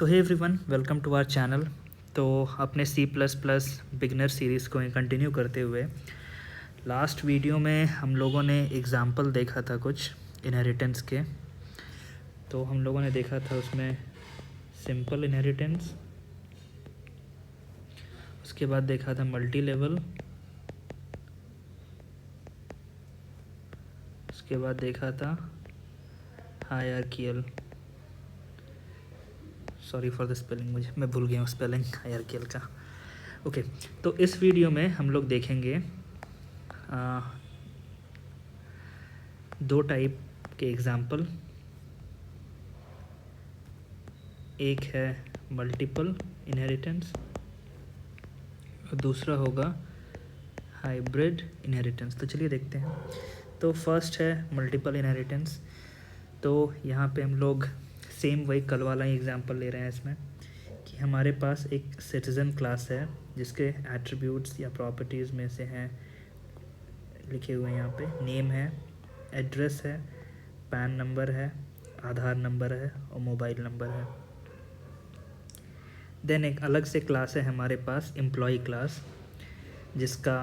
तो hey everyone, welcome to our channel. तो अपने C plus plus beginner series को कंटिन्यू करते हुए लास्ट वीडियो में हम लोगों ने एग्ज़ाम्पल देखा था कुछ इनहेरिटेंस के। तो हम लोगों ने देखा था उसमें सिंपल इनहेरिटेंस, उसके बाद देखा था मल्टी लेवल, उसके बाद देखा था hierarchical. Sorry for the spelling, मैं भूल गया हूँ स्पेलिंग हायरार्कियल का। ओके, तो इस वीडियो में हम लोग देखेंगे दो टाइप के एग्ज़ाम्पल। एक है मल्टीपल इनहेरिटेंस और दूसरा होगा हाइब्रिड इनहेरिटेंस। तो चलिए देखते हैं। तो फर्स्ट है मल्टीपल इनहेरिटेंस। तो यहाँ पे हम लोग सेम वही कल वाला ही एग्जांपल ले रहे हैं इसमें कि हमारे पास एक सिटीज़न क्लास है जिसके एट्रीब्यूट्स या प्रॉपर्टीज़ में से हैं लिखे हुए हैं यहाँ पे। नेम है, एड्रेस है, पैन नंबर है, आधार नंबर है और मोबाइल नंबर है। देन एक अलग से क्लास है हमारे पास एम्प्लॉय क्लास, जिसका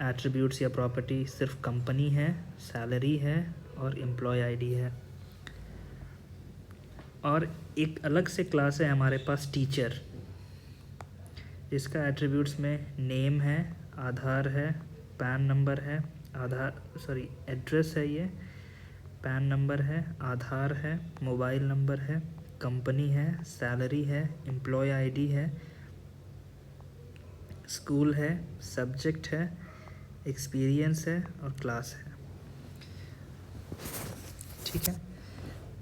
एट्रीब्यूट्स या प्रॉपर्टी सिर्फ कंपनी है, सैलरी है और एम्प्लॉय आईडी है। और एक अलग से क्लास है हमारे पास टीचर, जिसका एट्रीब्यूट्स में नेम है, आधार है, पैन नंबर है, एड्रेस है, ये पैन नंबर है, आधार है, मोबाइल नंबर है, कंपनी है, सैलरी है, एम्प्लॉय आईडी है, स्कूल है, सब्जेक्ट है, एक्सपीरियंस है और क्लास है। ठीक है,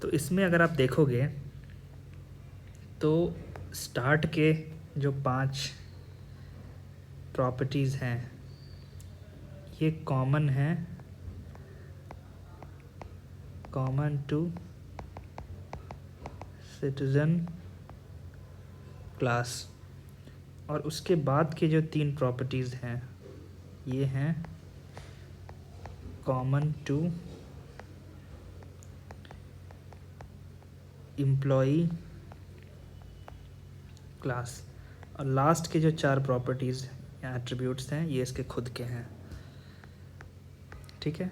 तो इसमें अगर आप देखोगे तो स्टार्ट के जो 5 प्रॉपर्टीज़ हैं ये कॉमन है, कॉमन टू सिटीज़न क्लास। और उसके बाद के जो 3 प्रॉपर्टीज़ हैं ये हैं कॉमन टू एम्प्लॉई क्लास। और लास्ट के जो 4 प्रॉपर्टीज़ या एट्रीब्यूट्स हैं ये इसके खुद के हैं। ठीक है,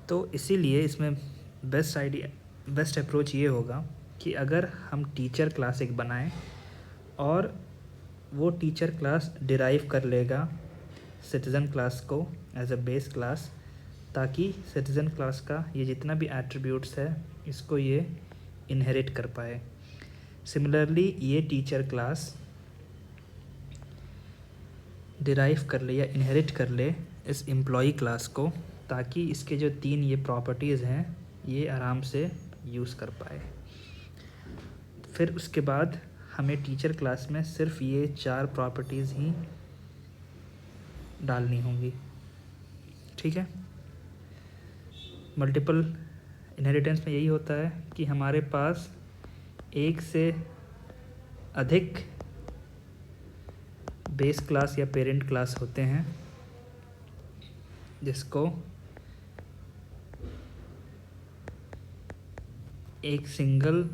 तो इसीलिए इसमें बेस्ट अप्रोच ये होगा कि अगर हम टीचर क्लास एक बनाएं और वो टीचर क्लास डिराइव कर लेगा सिटीज़न क्लास को एज अ बेस क्लास, ताकि सिटीज़न क्लास का ये जितना भी एट्रीब्यूट्स है इसको ये इनहेरिट कर पाए। सिमिलरली ये टीचर क्लास डिराइव कर ले या इनहेरिट कर ले इस एम्प्लॉई क्लास को, ताकि इसके जो 3 ये प्रॉपर्टीज़ हैं ये आराम से यूज़ कर पाए। फिर उसके बाद हमें टीचर क्लास में सिर्फ ये 4 प्रॉपर्टीज़ ही डालनी होंगी। ठीक है, मल्टीपल इनहेरिटेंस में यही होता है कि हमारे पास एक से अधिक बेस क्लास या पेरेंट क्लास होते हैं, जिसको एक सिंगल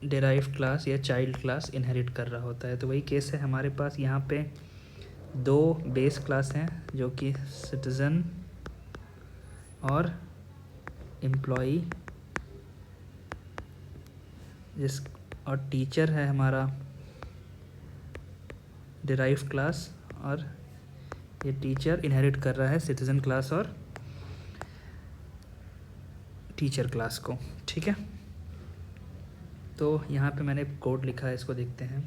डिराइव्ड क्लास या चाइल्ड क्लास इनहेरिट कर रहा होता है। तो वही केस है हमारे पास। यहाँ पे 2 बेस क्लास हैं जो कि सिटीज़न और एम्प्लॉई, और टीचर है हमारा डिराइव्ड क्लास, और ये टीचर इनहेरिट कर रहा है सिटीज़न क्लास और टीचर क्लास को। ठीक है, तो यहाँ पे मैंने कोड लिखा है, इसको देखते हैं।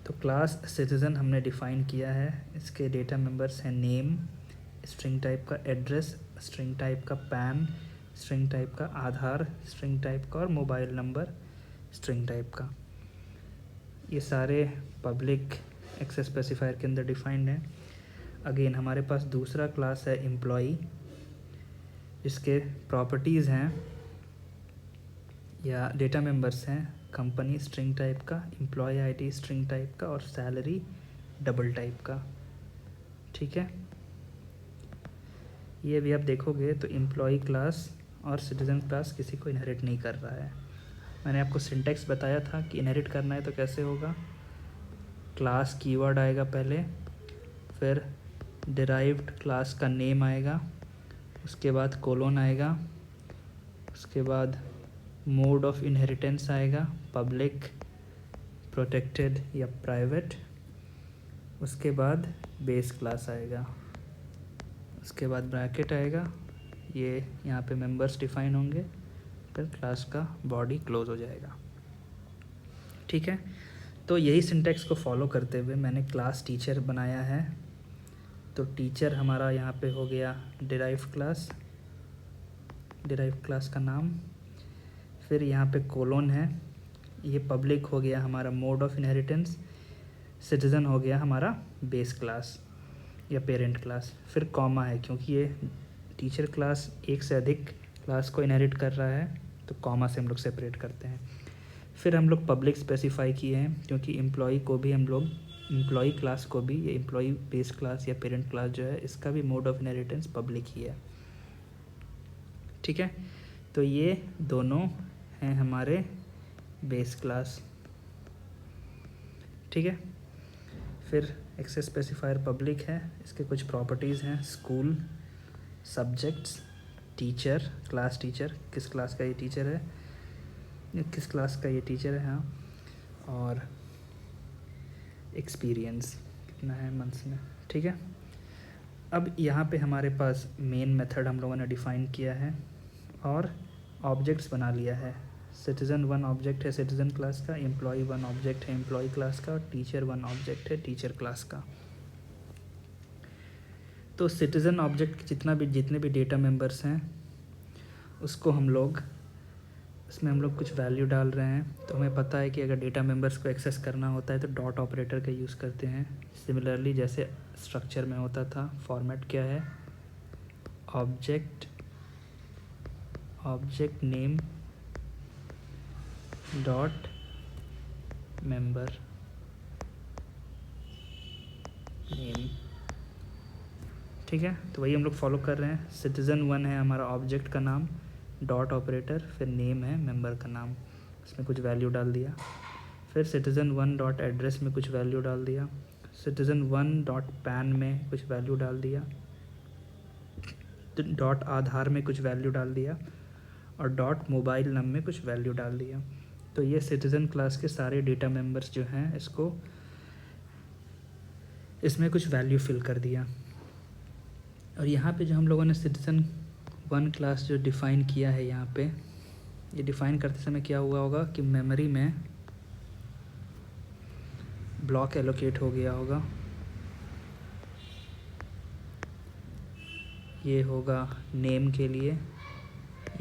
तो क्लास सिटीज़न हमने डिफ़ाइन किया है, इसके डेटा मेंबर्स हैं नेम स्ट्रिंग टाइप का, एड्रेस स्ट्रिंग टाइप का, पैन स्ट्रिंग टाइप का, आधार स्ट्रिंग टाइप का और मोबाइल नंबर स्ट्रिंग टाइप का। ये सारे पब्लिक एक्सेस स्पेसिफायर के अंदर डिफाइंड हैं। अगेन हमारे पास दूसरा क्लास है एम्प्लॉई, जिसके प्रॉपर्टीज़ हैं या डेटा मेंबर्स हैं कंपनी स्ट्रिंग टाइप का, एम्प्लॉय आईडी स्ट्रिंग टाइप का और सैलरी डबल टाइप का। ठीक है, ये भी आप देखोगे तो एम्प्लॉय क्लास और सिटीज़न क्लास किसी को इनहेरिट नहीं कर रहा है। मैंने आपको सिंटैक्स बताया था कि इनहेरिट करना है तो कैसे होगा। क्लास कीवर्ड आएगा पहले, फिर डिराइव्ड क्लास का नेम आएगा, उसके बाद कोलोन आएगा, उसके बाद मोड ऑफ इनहेरिटेंस आएगा, पब्लिक, प्रोटेक्टेड या प्राइवेट, उसके बाद बेस क्लास आएगा, उसके बाद ब्रैकेट आएगा, ये यहाँ पे मेंबर्स डिफाइन होंगे, फिर क्लास का बॉडी क्लोज हो जाएगा। ठीक है, तो यही सिंटैक्स को फॉलो करते हुए मैंने क्लास टीचर बनाया है। तो टीचर हमारा यहाँ पे हो गया डिराइव क्लास का नाम, फिर यहाँ पे कोलोन है, ये पब्लिक हो गया हमारा मोड ऑफ इनहेरिटेंस, सिटीज़न हो गया हमारा बेस क्लास या पेरेंट क्लास, फिर कॉमा है क्योंकि ये टीचर क्लास एक से अधिक क्लास को इनहेरिट कर रहा है, तो कॉमा से हम लोग सेपरेट करते हैं। फिर हम लोग पब्लिक स्पेसिफाई किए हैं क्योंकि एम्प्लॉय को भी हम लोग, एम्प्लॉय क्लास को भी, ये एम्प्लॉय बेस क्लास या पेरेंट क्लास जो है इसका भी मोड ऑफ इनहेरिटेंस पब्लिक ही है। ठीक है, तो ये दोनों हैं हमारे बेस क्लास। ठीक है, फिर एक्सेस स्पेसिफायर पब्लिक है, इसके कुछ प्रॉपर्टीज़ हैं, school, subjects, teacher, class teacher, किस क्लास का ये टीचर है, किस क्लास का ये टीचर है, हाँ, और एक्सपीरियंस कितना है मंथ्स में। ठीक है, अब यहाँ पे हमारे पास मेन मेथड हम लोगों ने डिफ़ाइन किया है और ऑब्जेक्ट्स बना लिया है। सिटीज़न 1 ऑब्जेक्ट है सिटीज़न क्लास का, एम्प्लॉय 1 ऑब्जेक्ट है एम्प्लॉय क्लास का, और टीचर 1 ऑब्जेक्ट है टीचर क्लास का। तो सिटीज़न ऑब्जेक्ट जितने भी डेटा मेंबर्स हैं उसको हम लोग, इसमें हम लोग कुछ वैल्यू डाल रहे हैं। तो हमें पता है कि अगर डेटा मेंबर्स को एक्सेस करना होता है तो डॉट ऑपरेटर का यूज़ करते हैं। सिमिलरली जैसे स्ट्रक्चर में होता था, फॉर्मेट क्या है, object name dot member name. ठीक है, तो वही हम लोग फॉलो कर रहे हैं। सिटीज़न 1 है हमारा ऑब्जेक्ट का नाम, डॉट ऑपरेटर, फिर नेम है मेंबर का नाम, इसमें कुछ वैल्यू डाल दिया। फिर सिटीज़न 1 डॉट एड्रेस में कुछ वैल्यू डाल दिया, सिटीज़न 1 डॉट पैन में कुछ वैल्यू डाल दिया, डॉट आधार में कुछ वैल्यू डाल दिया, और डॉट मोबाइल नंबर में कुछ वैल्यू डाल दिया। तो ये सिटीज़न क्लास के सारे डेटा मेंबर्स जो हैं इसको, इसमें कुछ वैल्यू फिल कर दिया। और यहाँ पे जो हम लोगों ने सिटीज़न 1 क्लास जो डिफ़ाइन किया है, यहाँ पे ये डिफ़ाइन करते समय क्या हुआ होगा कि मेमोरी में ब्लॉक एलोकेट हो गया होगा। ये होगा नेम के लिए,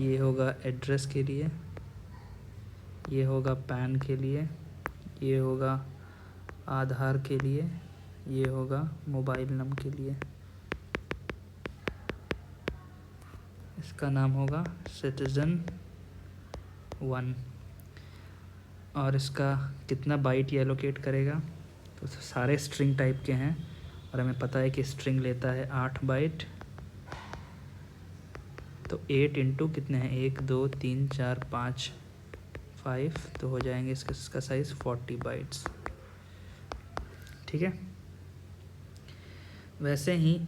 ये होगा एड्रेस के लिए, ये होगा पैन के लिए, ये होगा आधार के लिए, ये होगा मोबाइल नंबर के लिए। इसका नाम होगा सिटीज़न 1। और इसका कितना बाइट ये एलोकेट करेगा, तो सारे स्ट्रिंग टाइप के हैं और हमें पता है कि स्ट्रिंग लेता है 8 बाइट। तो 8 इंटू कितने हैं, 1 2 3 4 5 5, तो हो जाएंगे इसका साइज़ 40 बाइट्स। ठीक है, वैसे ही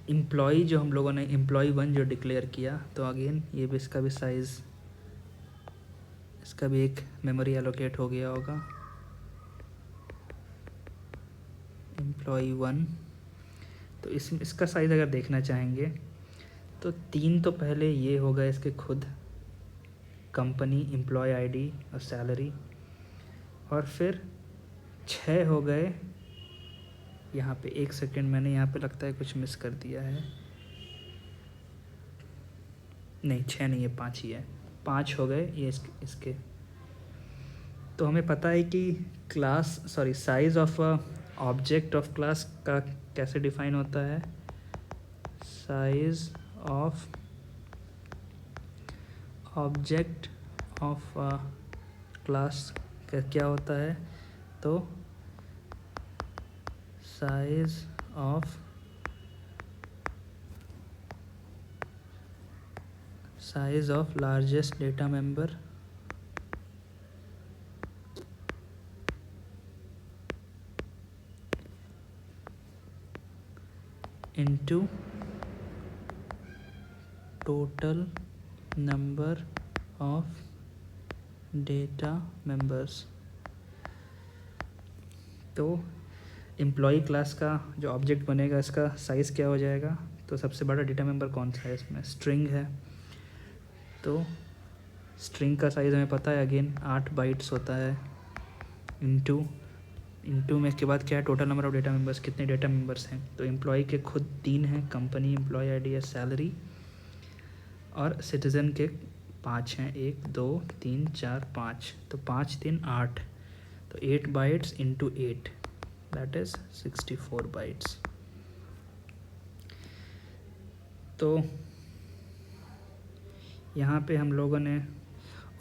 एम्प्लॉय जो हम लोगों ने एम्प्लॉय 1 जो डिक्लेयर किया, तो अगेन ये भी इसका भी साइज़, इसका भी एक मेमोरी एलोकेट हो गया होगा एम्प्लॉय 1। तो इसका साइज़ अगर देखना चाहेंगे तो 3 तो पहले ये होगा इसके खुद, कंपनी, एम्प्लॉय आईडी और सैलरी, और फिर 6 हो गए यहाँ पे। 1 सेकेंड, मैंने यहाँ पे लगता है कुछ मिस कर दिया है, नहीं 6 नहीं है, 5 ही है, 5 हो गए ये इसके। तो हमें पता है कि size of object of class का कैसे डिफाइन होता है। Size of object of class का क्या होता है, तो size of largest data member into total number of data members. तो एम्प्लॉई क्लास का जो ऑब्जेक्ट बनेगा इसका साइज़ क्या हो जाएगा, तो सबसे बड़ा डेटा मेंबर कौन सा है इसमें, स्ट्रिंग है। तो स्ट्रिंग का साइज़ हमें पता है, अगेन 8 बाइट्स होता है। इंटू में इसके बाद क्या है, total number of data members, कितने डेटा मेंबर्स हैं। तो एम्प्लॉई के खुद 3 हैं, कंपनी, एम्प्लॉय आईडी है, सैलरी, और सिटीज़न के 5 हैं, 1 2 3 4 5। तो 5 3 8, तो 8 bytes into 8, that is 64 bytes. तो यहाँ पे हम लोगों ने,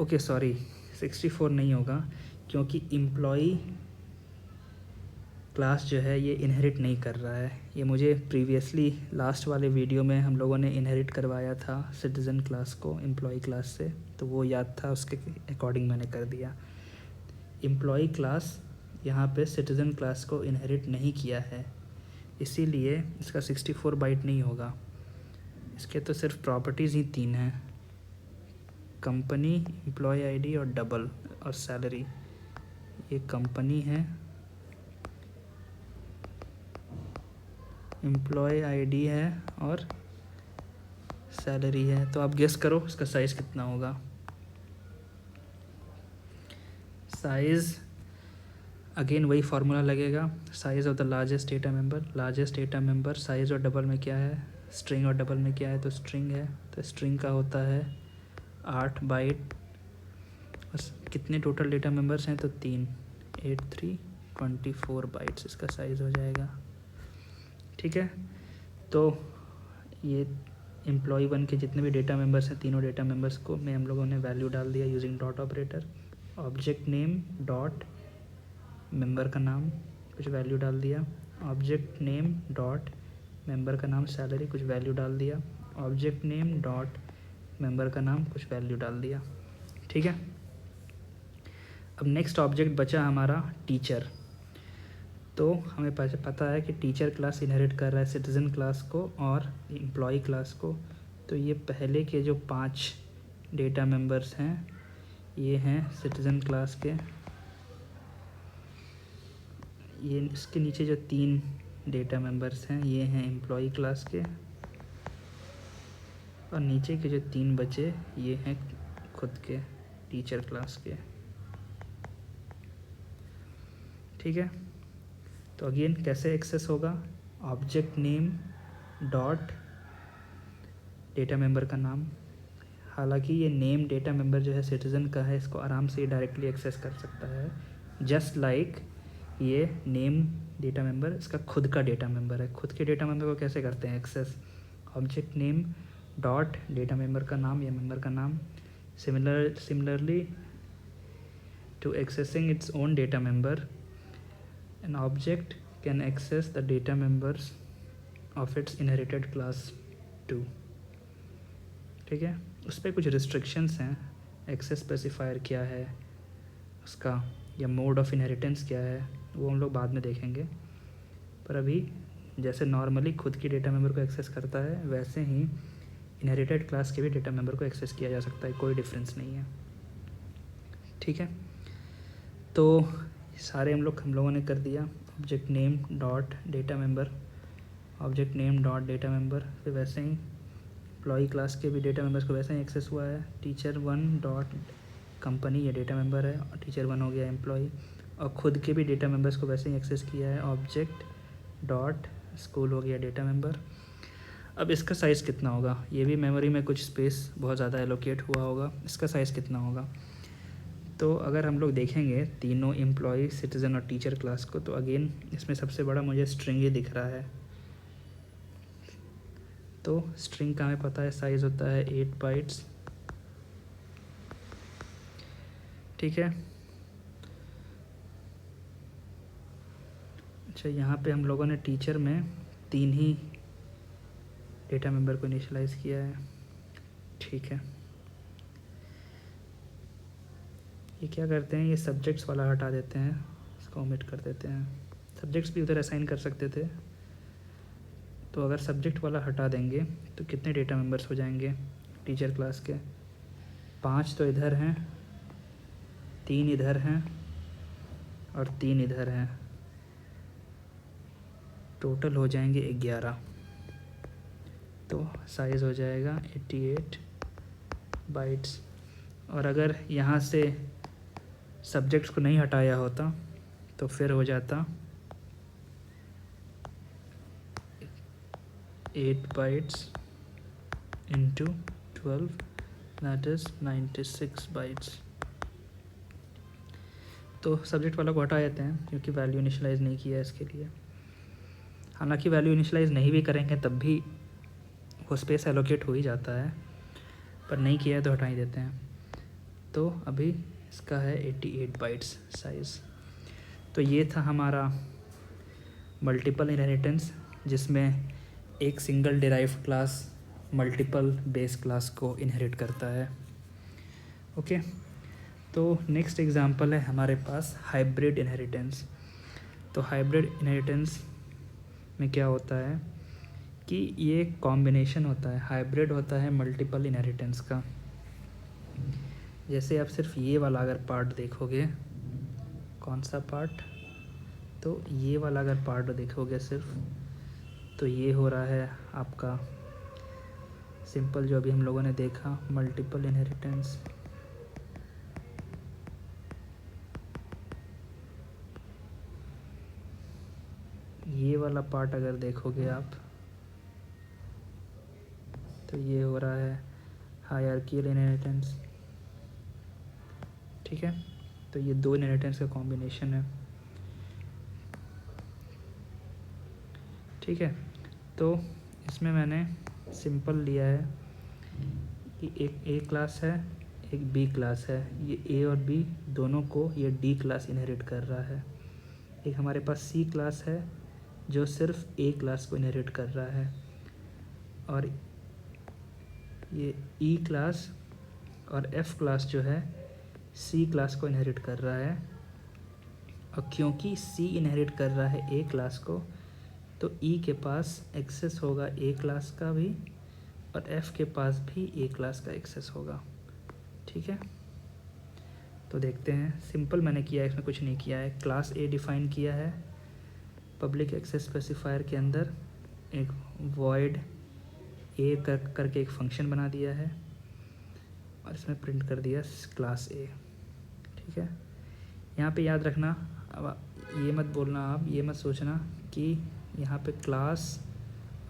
ओके सॉरी 64 नहीं होगा, क्योंकि एम्प्लॉई क्लास जो है ये इनहेरिट नहीं कर रहा है। ये मुझे प्रीवियसली लास्ट वाले वीडियो में हम लोगों ने इनहेरिट करवाया था सिटीज़न क्लास को एम्प्लॉई क्लास से, तो वो याद था, उसके अकॉर्डिंग मैंने कर दिया। एम्प्लॉई क्लास यहाँ पे सिटीज़न क्लास को इनहेरिट नहीं किया है, इसीलिए इसका 64 बाइट नहीं होगा। इसके तो सिर्फ प्रॉपर्टीज़ ही 3 हैं, कंपनी, एम्प्लॉय आईडी और डबल और सैलरी। ये कंपनी है, एम्प्लॉय आईडी है और सैलरी है। तो आप गेस करो इसका साइज़ कितना होगा। साइज़ अगेन वही फार्मूला लगेगा, size of the largest data member. Largest data member size और डबल में क्या है, स्ट्रिंग और डबल में क्या है, तो स्ट्रिंग है। तो स्ट्रिंग का होता है 8 बाइट। बस कितने टोटल डेटा मेंबर्स हैं, तो 3, 8 3 24 बाइट्स इसका साइज़ हो जाएगा। ठीक है, तो ये एम्प्लॉय 1 के जितने भी डेटा मेंबर्स हैं, तीनों डेटा मेंबर्स को में हम लोगों ने वैल्यू डाल दिया using dot operator. Object name dot member का नाम कुछ वैल्यू डाल दिया, ऑब्जेक्ट नेम डॉट मेंबर का नाम सैलरी कुछ वैल्यू डाल दिया, ऑब्जेक्ट नेम डॉट मेंबर का नाम कुछ वैल्यू डाल दिया। ठीक है, अब नेक्स्ट ऑब्जेक्ट बचा हमारा टीचर। तो हमें पता है कि टीचर क्लास इनहेरिट कर रहा है सिटीज़न क्लास को और एम्प्लॉय क्लास को। तो ये पहले के जो 5 डेटा मेंबर्स हैं ये हैं सिटीज़न क्लास के, ये इसके नीचे जो 3 डेटा मेंबर्स हैं ये हैं एम्प्लॉय क्लास के, और नीचे के जो 3 बचे ये हैं खुद के टीचर क्लास के। ठीक है, तो अगेन कैसे एक्सेस होगा, object name dot data member का नाम। हालांकि ये नेम डेटा मेंबर जो है सिटीज़न का है, इसको आराम से डायरेक्टली एक्सेस कर सकता है, जस्ट लाइक ये नेम डेटा मेंबर इसका खुद का डेटा मेंबर है। खुद के डेटा मेंबर को कैसे करते हैं access, object name dot data member का नाम या मेंबर का नाम। Similarly to accessing its own data member, an object can access the data members of its inherited class too। ठीक है, उस पर कुछ रिस्ट्रिक्शंस हैं, एक्सेस स्पेसिफायर क्या है उसका, या मोड ऑफ इनहेरिटेंस क्या है, वो हम लोग बाद में देखेंगे। पर अभी जैसे नॉर्मली खुद की डेटा मेंबर को एक्सेस करता है, वैसे ही इनहेरिटेड क्लास के भी डेटा मेंबर को एक्सेस किया जा सकता है, कोई डिफरेंस नहीं है। ठीक है, तो सारे हम लोगों ने कर दिया, object name dot data member, object name dot data member. फिर वैसे ही एम्प्लॉई क्लास के भी डेटा मेंबर्स को वैसे ही एक्सेस हुआ है, टीचर 1 डॉट कंपनी ये डेटा मेंबर है, और टीचर 1 हो गया एम्प्लॉई, और ख़ुद के भी डेटा मेंबर्स को वैसे ही एक्सेस किया है, ऑब्जेक्ट डॉट स्कूल हो गया डेटा मेंबर। अब इसका साइज़ कितना होगा, ये भी मेमोरी में कुछ स्पेस बहुत ज़्यादा एलोकेट हुआ होगा, इसका साइज़ कितना होगा। तो अगर हम लोग देखेंगे तीनों एम्प्लॉय, सिटीज़न और टीचर क्लास को, तो अगेन इसमें सबसे बड़ा मुझे स्ट्रिंग ही दिख रहा है। तो स्ट्रिंग का हमें पता है साइज़ होता है 8 बाइट्स। ठीक है, अच्छा यहाँ पे हम लोगों ने टीचर में 3 ही डेटा मेंबर को इनिशियलाइज़ किया है। ठीक है, ये क्या करते हैं, ये सब्जेक्ट्स वाला हटा देते हैं, इसको ओमिट कर देते हैं। सब्जेक्ट्स भी उधर असाइन कर सकते थे, तो अगर सब्जेक्ट वाला हटा देंगे तो कितने डेटा मेंबर्स हो जाएंगे टीचर क्लास के? 5 तो इधर हैं, 3 इधर हैं और 3 इधर हैं, टोटल हो जाएंगे 11। तो साइज़ हो जाएगा 88 बाइट्स। और अगर यहाँ से सब्जेक्ट्स को नहीं हटाया होता तो फिर हो जाता 8 bytes into 12, that is 96 bytes. तो सब्जेक्ट वाला को हटा देते हैं क्योंकि वैल्यू इनिशियलाइज़ नहीं किया है इसके लिए। हालांकि वैल्यू इनिशियलाइज़ नहीं भी करेंगे तब भी वो स्पेस एलोकेट हो ही जाता है, पर नहीं किया है तो हटा ही देते हैं। तो अभी इसका है 88 बाइट्स साइज़। तो ये था हमारा मल्टीपल इनहेरिटेंस, जिसमें एक single derived class multiple base class को इनहेरिट करता है। ओके, तो नेक्स्ट एग्जांपल है हमारे पास हाइब्रिड इनहेरिटेंस। तो हाइब्रिड इनहेरिटेंस में क्या होता है कि ये कॉम्बिनेशन होता है, हाइब्रिड होता है मल्टीपल इनहेरिटेंस का। जैसे आप सिर्फ ये वाला अगर पार्ट देखोगे, कौन सा पार्ट, तो ये वाला अगर पार्ट देखोगे सिर्फ, तो ये हो रहा है आपका सिंपल जो अभी हम लोगों ने देखा मल्टीपल इनहेरिटेंस। ये वाला पार्ट अगर देखोगे आप तो ये हो रहा है हायरार्किकल इनहेरिटेंस। ठीक है, तो ये दो इनहेरिटेंस का कॉम्बिनेशन है। ठीक है, तो इसमें मैंने सिंपल लिया है कि एक ए क्लास है, एक बी क्लास है। ये ए और बी दोनों को ये डी क्लास इनहेरिट कर रहा है। एक हमारे पास सी क्लास है जो सिर्फ ए क्लास को इनहेरिट कर रहा है, और ये ई क्लास और एफ क्लास जो है सी क्लास को इनहेरिट कर रहा है। और क्योंकि सी इनहेरिट कर रहा है ए क्लास को, तो ई के पास एक्सेस होगा ए क्लास का भी, और एफ के पास भी ए क्लास का एक्सेस होगा। ठीक है, तो देखते हैं। सिंपल मैंने किया है, इसमें कुछ नहीं किया है। क्लास ए डिफ़ाइन किया है, पब्लिक एक्सेस स्पेसिफायर के अंदर एक वॉइड ए करके एक फंक्शन बना दिया है, और इसमें प्रिंट कर दिया क्लास ए। ठीक है, यहाँ पे याद रखना, अब ये मत बोलना, आप ये मत सोचना कि यहाँ पे क्लास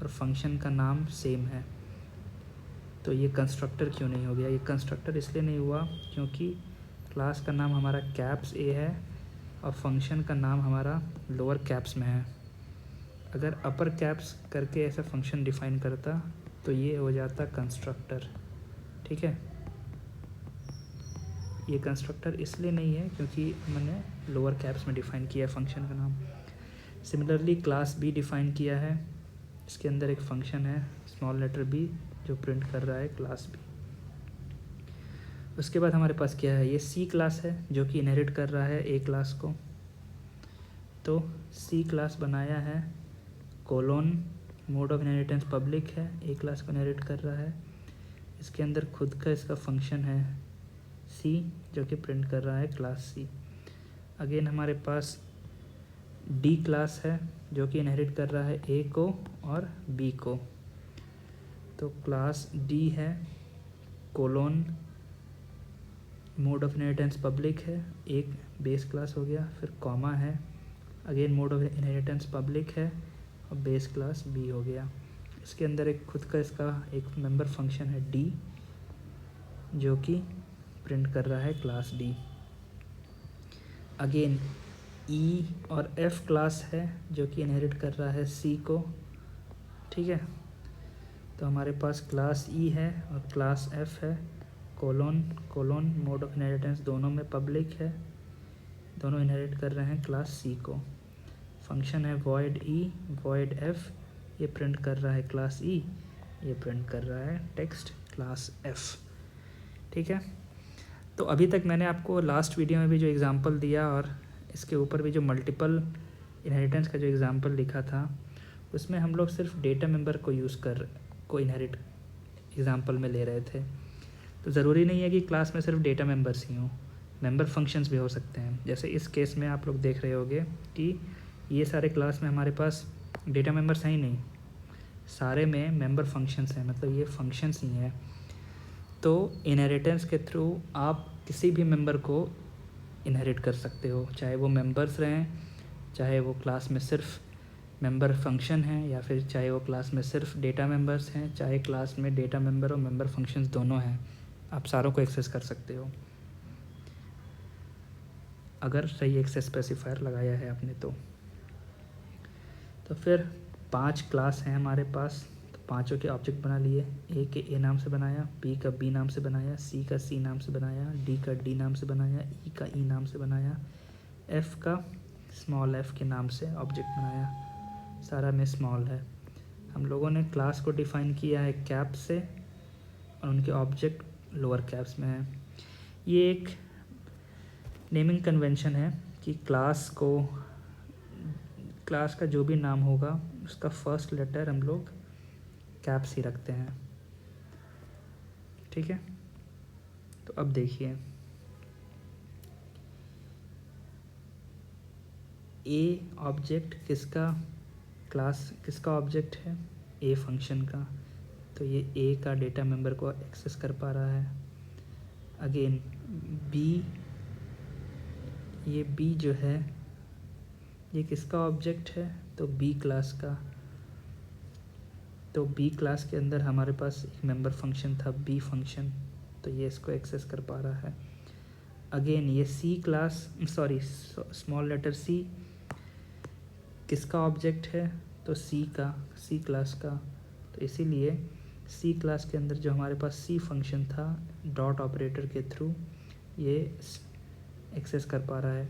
और फंक्शन का नाम सेम है तो ये कंस्ट्रक्टर क्यों नहीं हो गया। ये कंस्ट्रक्टर इसलिए नहीं हुआ क्योंकि क्लास का नाम हमारा कैप्स ए है और फंक्शन का नाम हमारा लोअर कैप्स में है। अगर अपर कैप्स करके ऐसा फंक्शन डिफ़ाइन करता तो ये हो जाता कंस्ट्रक्टर। ठीक है, ये कंस्ट्रक्टर इसलिए नहीं है क्योंकि मैंने लोअर कैप्स में डिफ़ाइन किया है फंक्शन का नाम। सिमिलरली क्लास बी डिफ़ाइन किया है, इसके अंदर एक फंक्शन है स्मॉल लेटर बी जो प्रिंट कर रहा है क्लास बी। उसके बाद हमारे पास क्या है, ये सी क्लास है जो कि इनहेरिट कर रहा है ए क्लास को। तो सी क्लास बनाया है, colon mode of inheritance public है, ए क्लास को इनहेरिट कर रहा है। इसके अंदर खुद का इसका फंक्शन है सी जो कि प्रिंट कर रहा है क्लास सी। अगेन हमारे पास डी क्लास है जो कि इनहेरिट कर रहा है ए को और बी को। तो क्लास डी है, colon mode of inheritance public है, एक बेस क्लास हो गया, फिर कॉमा है, again mode of inheritance public है और बेस क्लास बी हो गया। इसके अंदर एक खुद का इसका एक मेंबर फंक्शन है डी जो कि प्रिंट कर रहा है क्लास डी। अगेन ई और एफ क्लास है जो कि इनहेरिट कर रहा है सी को। ठीक है, तो हमारे पास क्लास ई है और क्लास एफ है, कोलोन मोड ऑफ इनहेरिटेंस दोनों में पब्लिक है, दोनों इनहेरिट कर रहे हैं क्लास सी को। फंक्शन है वॉइड ई वॉइड एफ, ये प्रिंट कर रहा है क्लास ई, ये प्रिंट कर रहा है टेक्स्ट क्लास एफ। ठीक है, तो अभी तक मैंने आपको लास्ट वीडियो में भी जो एग्ज़ाम्पल दिया और इसके ऊपर भी जो मल्टीपल इनहेरिटेंस का जो एग्ज़ाम्पल लिखा था, उसमें हम लोग सिर्फ डेटा मेंबर को इनहेरिट एग्जांपल में ले रहे थे। तो ज़रूरी नहीं है कि क्लास में सिर्फ डेटा मेंबर्स ही हों, मेंबर फंक्शंस भी हो सकते हैं। जैसे इस केस में आप लोग देख रहे होंगे कि ये सारे क्लास में हमारे पास डेटा मेंबर्स हैं ही नहीं, सारे में मेंबर फंक्शंस हैं, मतलब ये फंक्शंस ही हैं। तो इनहेरिटेंस के थ्रू आप किसी भी मेंबर को इनहेरिट कर सकते हो, चाहे वो मेंबर्स रहें, चाहे वो क्लास में सिर्फ मेंबर फंक्शन हैं, या फिर चाहे वो क्लास में सिर्फ डेटा मेंबर्स हैं, चाहे क्लास में डेटा मेंबर और मेंबर फंक्शंस दोनों हैं, आप सारों को एक्सेस कर सकते हो अगर सही एक्सेस स्पेसिफायर लगाया है आपने। तो फिर 5 क्लास हैं हमारे पास, तो पांचों के ऑब्जेक्ट बना लिए। ए के ए नाम से बनाया, बी का बी नाम से बनाया, सी का सी नाम से बनाया, डी का डी नाम से बनाया, ई का ई नाम से बनाया, एफ का स्मॉल एफ के नाम से ऑब्जेक्ट बनाया, सारा में स्मॉल है। हम लोगों ने क्लास को डिफ़ाइन किया है कैप से और उनके ऑब्जेक्ट लोअर कैप्स में है। ये एक नेमिंग कन्वेंशन है कि क्लास का जो भी नाम होगा उसका फर्स्ट लेटर हम लोग कैप्स ही रखते हैं, ठीक है। तो अब देखिए, ए ऑब्जेक्ट किसका ऑब्जेक्ट है, ए फंक्शन का, तो ये ए का डेटा मेंबर को एक्सेस कर पा रहा है। अगेन ये बी जो है ये किसका ऑब्जेक्ट है, तो बी क्लास का। तो बी क्लास के अंदर हमारे पास एक मेंबर फंक्शन था बी फंक्शन, तो ये इसको एक्सेस कर पा रहा है। अगेन ये स्मॉल लेटर सी किसका ऑब्जेक्ट है, तो सी क्लास का। तो इसीलिए सी क्लास के अंदर जो हमारे पास सी फंक्शन था, डॉट ऑपरेटर के थ्रू ये एक्सेस कर पा रहा है।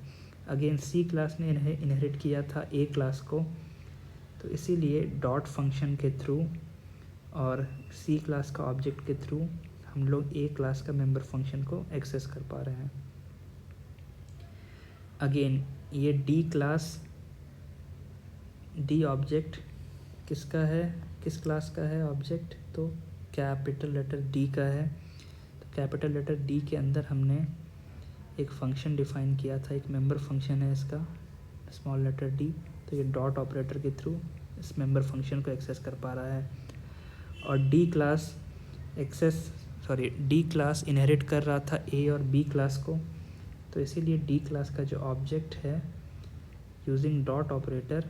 अगेन सी क्लास ने इनहेरिट किया था ए क्लास को, तो इसीलिए डॉट फंक्शन के थ्रू और सी क्लास का ऑब्जेक्ट के थ्रू हम लोग ए क्लास का मेंबर फंक्शन को एक्सेस कर पा रहे हैं। अगेन ये डी ऑब्जेक्ट किसका है, किस क्लास का है ऑब्जेक्ट, तो कैपिटल लेटर डी का है। तो कैपिटल लेटर डी के अंदर हमने एक फंक्शन डिफाइन किया था, एक मेंबर फंक्शन है इसका स्मॉल लेटर डी, तो ये डॉट ऑपरेटर के थ्रू इस मेंबर फंक्शन को एक्सेस कर पा रहा है। और डी क्लास इनहेरिट कर रहा था ए और बी क्लास को, तो इसीलिए डी क्लास का जो ऑब्जेक्ट है यूजिंग डॉट ऑपरेटर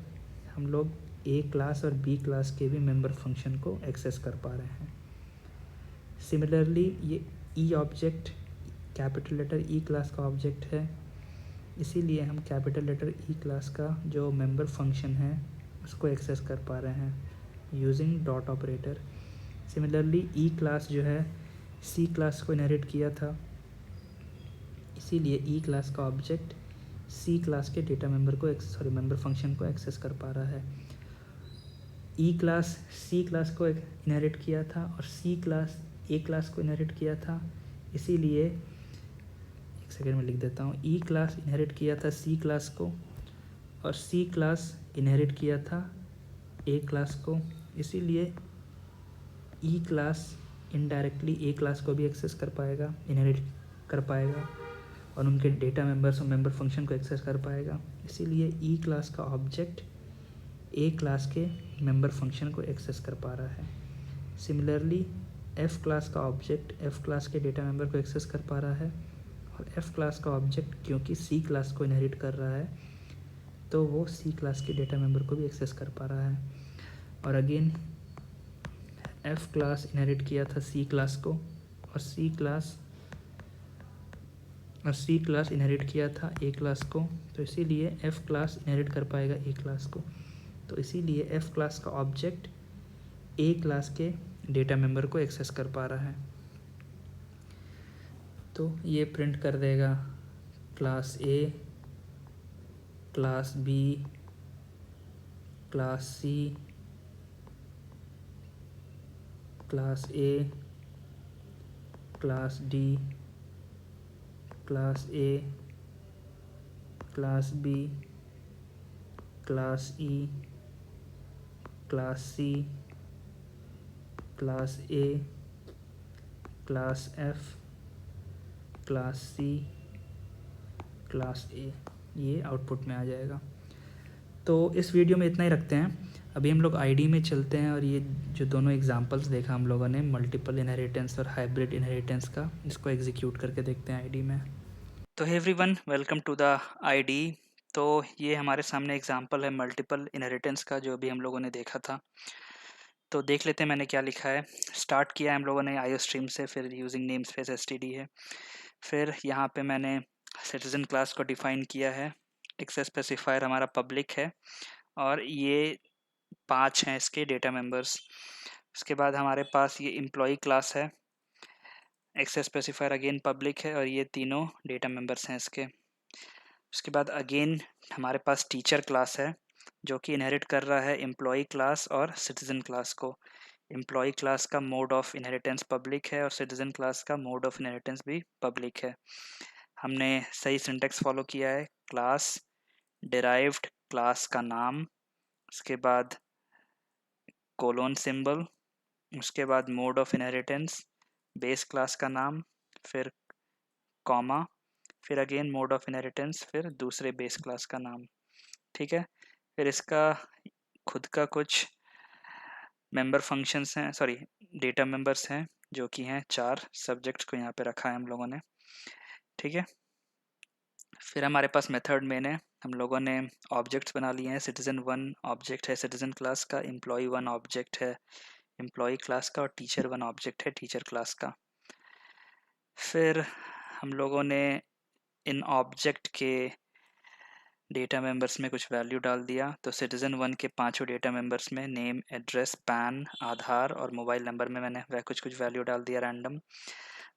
हम लोग ए क्लास और बी क्लास के भी मेंबर फंक्शन को एक्सेस कर पा रहे हैं। सिमिलरली ये ई ऑब्जेक्ट कैपिटल लेटर ई क्लास का ऑब्जेक्ट है, इसीलिए हम कैपिटल लेटर ई क्लास का जो मेंबर फंक्शन है उसको एक्सेस कर पा रहे हैं यूजिंग डॉट ऑपरेटर। सिमिलरली ई क्लास जो है सी क्लास को इनहेरिट किया था, इसीलिए ई क्लास का ऑब्जेक्ट सी क्लास के डेटा मेंबर फंक्शन को एक्सेस कर पा रहा है। ई क्लास सी क्लास को इनहेरिट किया था और सी क्लास ए क्लास को इनहेरिट किया था, इसीलिए एक सेकेंड में लिख देता हूँ। ई क्लास इनहेरिट किया था सी क्लास को और सी क्लास इनहेरिट किया था ए क्लास को, इसीलिए ई क्लास इनडायरेक्टली ए क्लास को भी एक्सेस कर पाएगा, इनहेरिट कर पाएगा और उनके डेटा मेंबर्स और मेंबर फंक्शन को एक्सेस कर पाएगा। इसीलिए ई क्लास का ऑब्जेक्ट ए क्लास के मेंबर फंक्शन को एक्सेस कर पा रहा है। सिमिलरली एफ क्लास का ऑब्जेक्ट एफ क्लास के डेटा मेंबर को एक्सेस कर पा रहा है और एफ क्लास का ऑब्जेक्ट क्योंकि सी क्लास को इनहेरिट कर रहा है तो वो सी क्लास के डेटा मेंबर को भी एक्सेस कर पा रहा है। और अगेन एफ क्लास इनहेरिट किया था सी क्लास को और सी क्लास इनहेरिट किया था ए क्लास को, तो इसीलिए एफ क्लास इनहेरिट कर पाएगा ए क्लास को, तो इसीलिए एफ क्लास का ऑब्जेक्ट ए क्लास के डेटा मेंबर को एक्सेस कर पा रहा है। तो ये प्रिंट कर देगा class A, class B, class C, class A, class D, class A, class B, class E, class C, class A, class F, class C, class A, ये आउटपुट में आ जाएगा। तो इस वीडियो में इतना ही रखते हैं। अभी हम लोग आईडी में चलते हैं और ये जो दोनों एग्जांपल्स देखा हम लोगों ने, मल्टीपल इनहेरिटेंस और हाइब्रिड इनहेरिटेंस का, इसको एग्जीक्यूट करके देखते हैं आईडी में। तो hey everyone, welcome to the ID. तो ये हमारे सामने एग्जांपल है मल्टीपल इनहेरिटेंस का, जो अभी हम लोगों ने देखा था। तो देख लेते हैं मैंने क्या लिखा है। स्टार्ट किया है हम लोगों ने आईओ स्ट्रीम से, फिर यूजिंग नेम स्पेस एसटीडी है। फिर यहाँ पे मैंने सिटीजन क्लास को डिफाइन किया है। एक्सेस स्पेसिफायर हमारा पब्लिक है और ये 5 हैं इसके डेटा मेंबर्स। उसके बाद हमारे पास ये एम्प्लॉई क्लास है, एक्सेस स्पेसिफायर अगेन पब्लिक है और ये तीनों डेटा मेंबर्स हैं इसके। उसके बाद अगेन हमारे पास टीचर क्लास है, जो कि इनहेरिट कर रहा है एम्प्लॉई क्लास और सिटीजन क्लास को। एम्प्लॉई क्लास का मोड ऑफ इनहेरिटेंस पब्लिक है और सिटीजन क्लास का मोड ऑफ इनहेरिटेंस भी पब्लिक है। हमने सही सिंटेक्स फॉलो किया है। क्लास डिराइव्ड क्लास का नाम, उसके बाद कोलोन सिंबल, उसके बाद mode of inheritance, base class का नाम, फिर कॉमा, फिर अगेन मोड ऑफ इनहेरिटेंस, फिर दूसरे बेस क्लास का नाम। ठीक है। फिर इसका खुद का कुछ मेंबर फंक्शंस हैं, सॉरी डेटा मेंबर्स हैं, जो कि हैं 4 सब्जेक्ट्स को यहाँ पे रखा है हम लोगों ने। ठीक है। फिर हमारे पास मेथड मेन है। हम लोगों ने ऑब्जेक्ट्स बना लिए हैं। सिटीजन 1 ऑब्जेक्ट है सिटीजन क्लास का, एम्प्लॉय 1 ऑब्जेक्ट है एम्प्लॉय क्लास का और टीचर 1 ऑब्जेक्ट है टीचर क्लास का। फिर हम लोगों ने इन ऑब्जेक्ट के डेटा मेंबर्स में कुछ वैल्यू डाल दिया। तो सिटीजन 1 के 5 डेटा मेंबर्स में नेम, एड्रेस, पैन, आधार और मोबाइल नंबर में मैंने वह कुछ वैल्यू डाल दिया रैंडम।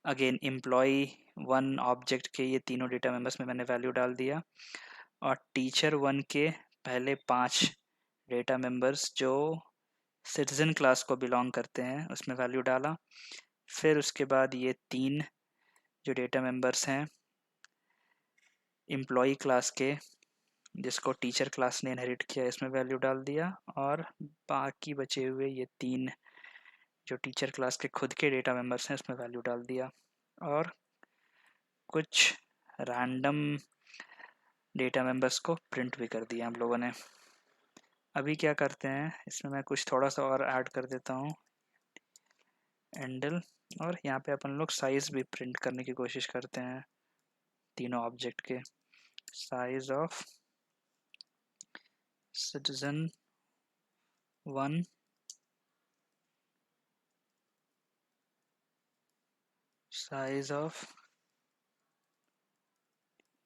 अगेन एम्प्लॉय 1 ऑब्जेक्ट के ये तीनों डेटा मेंबर्स में मैंने वैल्यू डाल दिया। और टीचर 1 के पहले 5 डेटा मेंबर्स जो सिटीजन क्लास को बिलोंग करते हैं उसमें वैल्यू डाला। फिर उसके बाद ये 3 जो डेटा मेंबर्स हैं एम्प्लॉय क्लास के, जिसको टीचर क्लास ने इनहेरिट किया, इसमें वैल्यू डाल दिया। और बाकी बचे हुए ये 3 जो टीचर क्लास के खुद के डेटा मेंबर्स हैं उसमें वैल्यू डाल दिया। और कुछ रैंडम डेटा मेंबर्स को प्रिंट भी कर दिया हम लोगों ने। अभी क्या करते हैं, इसमें मैं कुछ थोड़ा सा और ऐड कर देता हूँ एंडल, और यहाँ पे अपन लोग साइज़ भी प्रिंट करने की कोशिश करते हैं तीनों ऑब्जेक्ट के। Size of citizen 1, size of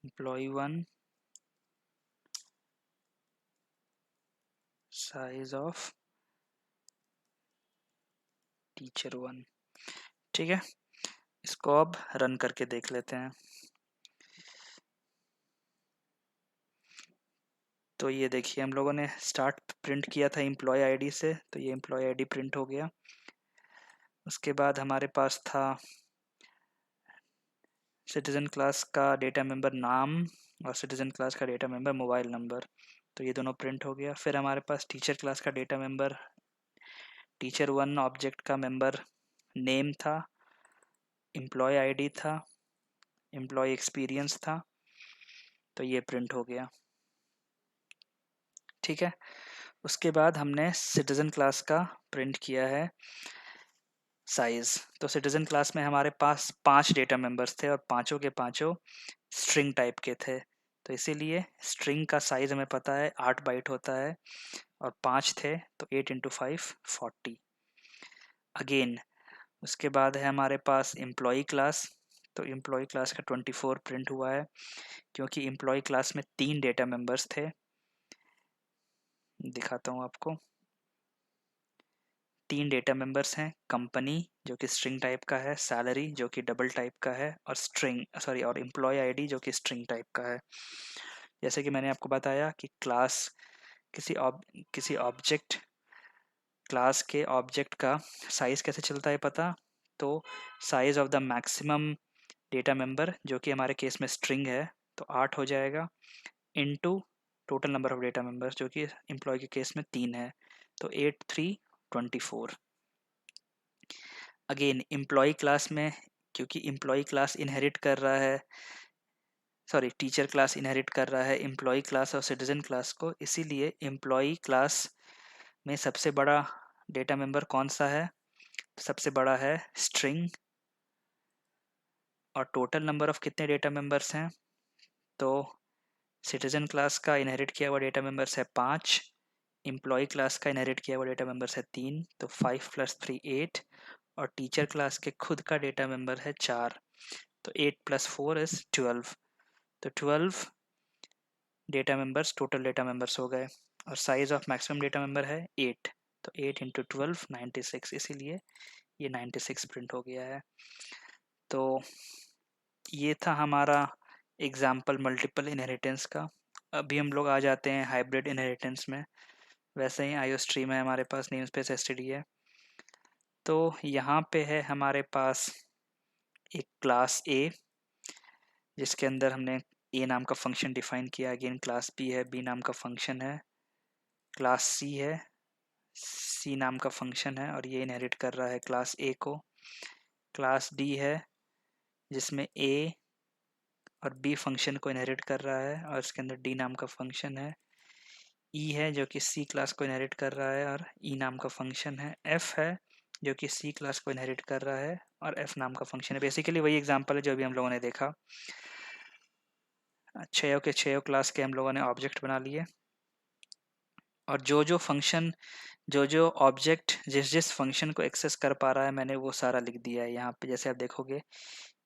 employee 1, size of teacher 1। ठीक है, इसको अब रन करके देख लेते हैं। तो ये देखिए हम लोगों ने स्टार्ट प्रिंट किया था एम्प्लॉय आईडी से, तो ये एम्प्लॉय आईडी प्रिंट हो गया। उसके बाद हमारे पास था सिटीजन क्लास का डेटा मेंबर नाम और सिटीजन क्लास का डेटा मेंबर मोबाइल नंबर, तो ये दोनों प्रिंट हो गया। फिर हमारे पास टीचर क्लास का डेटा मेंबर टीचर 1 ऑब्जेक्ट का मेंबर नेम था, एम्प्लॉय आईडी था, एम्प्लॉय एक्सपीरियंस था, तो ये प्रिंट हो गया। ठीक है। उसके बाद हमने सिटीजन क्लास का प्रिंट किया है साइज़। तो सिटीजन क्लास में हमारे पास 5 डेटा मेंबर्स थे और पांचों के पांचों स्ट्रिंग टाइप के थे, तो इसीलिए स्ट्रिंग का साइज़ हमें पता है 8 बाइट होता है और 5 थे तो 8 इंटू 5 40। अगेन उसके बाद है हमारे पास एम्प्लॉई क्लास। तो एम्प्लॉई क्लास का 24 प्रिंट हुआ है, क्योंकि एम्प्लॉई क्लास में 3 डेटा मेंबर्स थे। दिखाता हूँ आपको। 3 डेटा मेंबर्स हैं, कंपनी जो कि स्ट्रिंग टाइप का है, सैलरी जो कि डबल टाइप का है, और और एम्प्लॉय आईडी जो कि स्ट्रिंग टाइप का है। जैसे कि मैंने आपको बताया कि क्लास किसी ऑब्जेक्ट क्लास के ऑब्जेक्ट का साइज़ कैसे चलता है पता, तो size of the maximum data member जो कि हमारे केस में स्ट्रिंग है तो 8 हो जाएगा, into total number of data members जो कि एम्प्लॉय के केस में 3 है तो 8 3 24। अगेन एम्प्लॉय क्लास में, क्योंकि एम्प्लॉय क्लास इनहेरिट कर रहा है, सॉरी टीचर क्लास इनहेरिट कर रहा है एम्प्लॉय क्लास और सिटीजन क्लास को, इसीलिए एम्प्लॉय क्लास में सबसे बड़ा डेटा मेंबर कौन सा है? सबसे बड़ा है स्ट्रिंग। और टोटल नंबर ऑफ कितने डेटा मेंबर्स हैं? तो सिटीजन क्लास का इनहेरिट किया हुआ डेटा मेंबर्स है 5, एम्प्लॉय क्लास का इनहेरिट किया हुआ डेटा मेंबर्स है 3, तो 5 + 3 8, और टीचर क्लास के खुद का डेटा मेंबर है 4, तो 8 + 4 इज 12। तो 12 data members total data members हो गए, और size of maximum data member है 8, तो 8 × 12 96, इसीलिए ये 96 प्रिंट हो गया है। तो ये था हमारा एग्जाम्पल मल्टीपल इनहेरिटेंस का। अभी हम लोग आ जाते हैं हाइब्रिड इनहेरिटेंस में। वैसे ही आईओस्ट्रीम है हमारे पास, नेम स्पेस एसटीडी है। तो यहाँ पे है हमारे पास एक क्लास ए, जिसके अंदर हमने ए नाम का फंक्शन डिफाइन किया। अगेन क्लास बी है, बी नाम का फंक्शन है। क्लास सी है, सी नाम का फंक्शन है, और ये इनहेरिट कर रहा है क्लास ए को। क्लास डी है, जिसमें ए और बी फंक्शन को इनहेरिट कर रहा है, और इसके अंदर डी नाम का फंक्शन है। ई है जो कि सी क्लास को इनहेरिट कर रहा है, और ई नाम का फंक्शन है। एफ है जो कि सी क्लास को इनहेरिट कर रहा है, और एफ नाम का फंक्शन है। बेसिकली वही एग्जांपल है जो अभी हम लोगों ने देखा। छयों के छयों क्लास के हम लोगों ने ऑब्जेक्ट बना लिए, और जो जो फंक्शन, जो जो ऑब्जेक्ट जिस जिस फंक्शन को एक्सेस कर पा रहा है, मैंने वो सारा लिख दिया है यहाँ पे। जैसे आप देखोगे,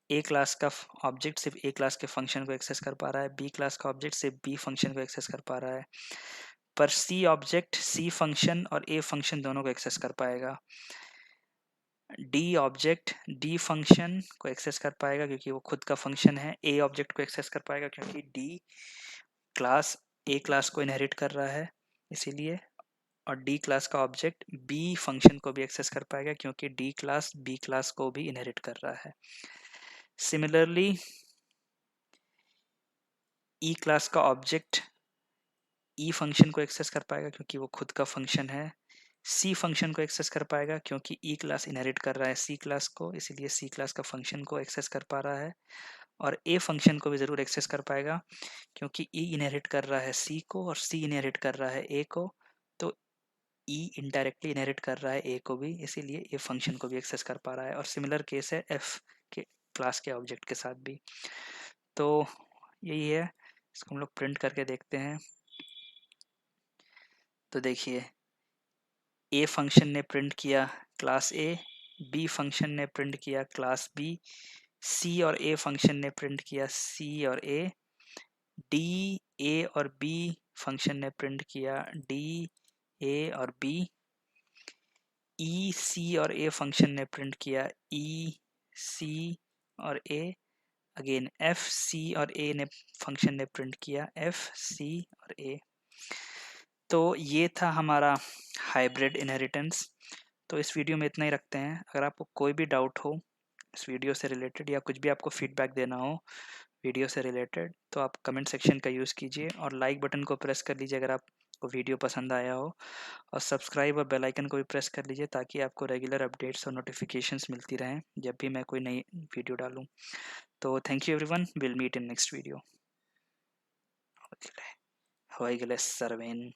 ए क्लास का ऑब्जेक्ट सिर्फ ए क्लास के फंक्शन को एक्सेस कर पा रहा है, बी क्लास का ऑब्जेक्ट सिर्फ बी फंक्शन को एक्सेस कर पा रहा है, पर सी ऑब्जेक्ट सी फंक्शन और ए फंक्शन दोनों को एक्सेस कर पाएगा। डी ऑब्जेक्ट डी फंक्शन को एक्सेस कर पाएगा क्योंकि वो खुद का फंक्शन है। ए ऑब्जेक्ट को एक्सेस कर पाएगा क्योंकि डी क्लास ए क्लास को इनहेरिट कर रहा है इसीलिए। और डी क्लास का ऑब्जेक्ट बी फंक्शन को भी एक्सेस कर पाएगा क्योंकि डी क्लास बी क्लास को भी इनहेरिट कर रहा है। सिमिलरली ई क्लास का ऑब्जेक्ट ई फंक्शन को एक्सेस कर पाएगा क्योंकि वो खुद का फंक्शन है। सी फंक्शन को एक्सेस कर पाएगा क्योंकि ई क्लास इनहेरिट कर रहा है सी क्लास को, इसीलिए सी क्लास का फंक्शन को एक्सेस कर पा रहा है। और ए फंक्शन को भी ज़रूर एक्सेस कर पाएगा क्योंकि ई इनहेरिट कर रहा है सी को और सी इनहेरिट कर रहा है ए को, तो ई इनडायरेक्टली इनहेरिट कर रहा है ए को भी, इसीलिए ए फंक्शन को भी एक्सेस कर पा रहा है। और सिमिलर केस है एफ के क्लास के ऑब्जेक्ट के साथ भी। तो यही है, इसको हम लोग प्रिंट करके देखते हैं। तो देखिए, ए फंक्शन ने प्रिंट किया क्लास ए, बी फंक्शन ने प्रिंट किया क्लास बी, सी और ए फंक्शन ने प्रिंट किया सी और ए, डी ए और बी फंक्शन ने प्रिंट किया डी ए और बी, ई सी और ए फंक्शन ने प्रिंट किया ई सी और ए, अगेन एफ सी और ए ने फंक्शन ने प्रिंट किया एफ सी और ए। तो ये था हमारा हाइब्रिड इनहेरिटेंस। तो इस वीडियो में इतना ही रखते हैं। अगर आपको कोई भी डाउट हो इस वीडियो से रिलेटेड या कुछ भी आपको फीडबैक देना हो वीडियो से रिलेटेड, तो आप कमेंट सेक्शन का यूज़ कीजिए और लाइक बटन को प्रेस कर लीजिए अगर आपको वीडियो पसंद आया हो, और सब्सक्राइब और बेल आइकन को भी प्रेस कर लीजिए ताकि आपको रेगुलर अपडेट्स और नोटिफिकेशंस मिलती रहें जब भी मैं कोई नई वीडियो डालूँ। तो thank you everyone, will meet in next video. हवाई गिले सर्वेन।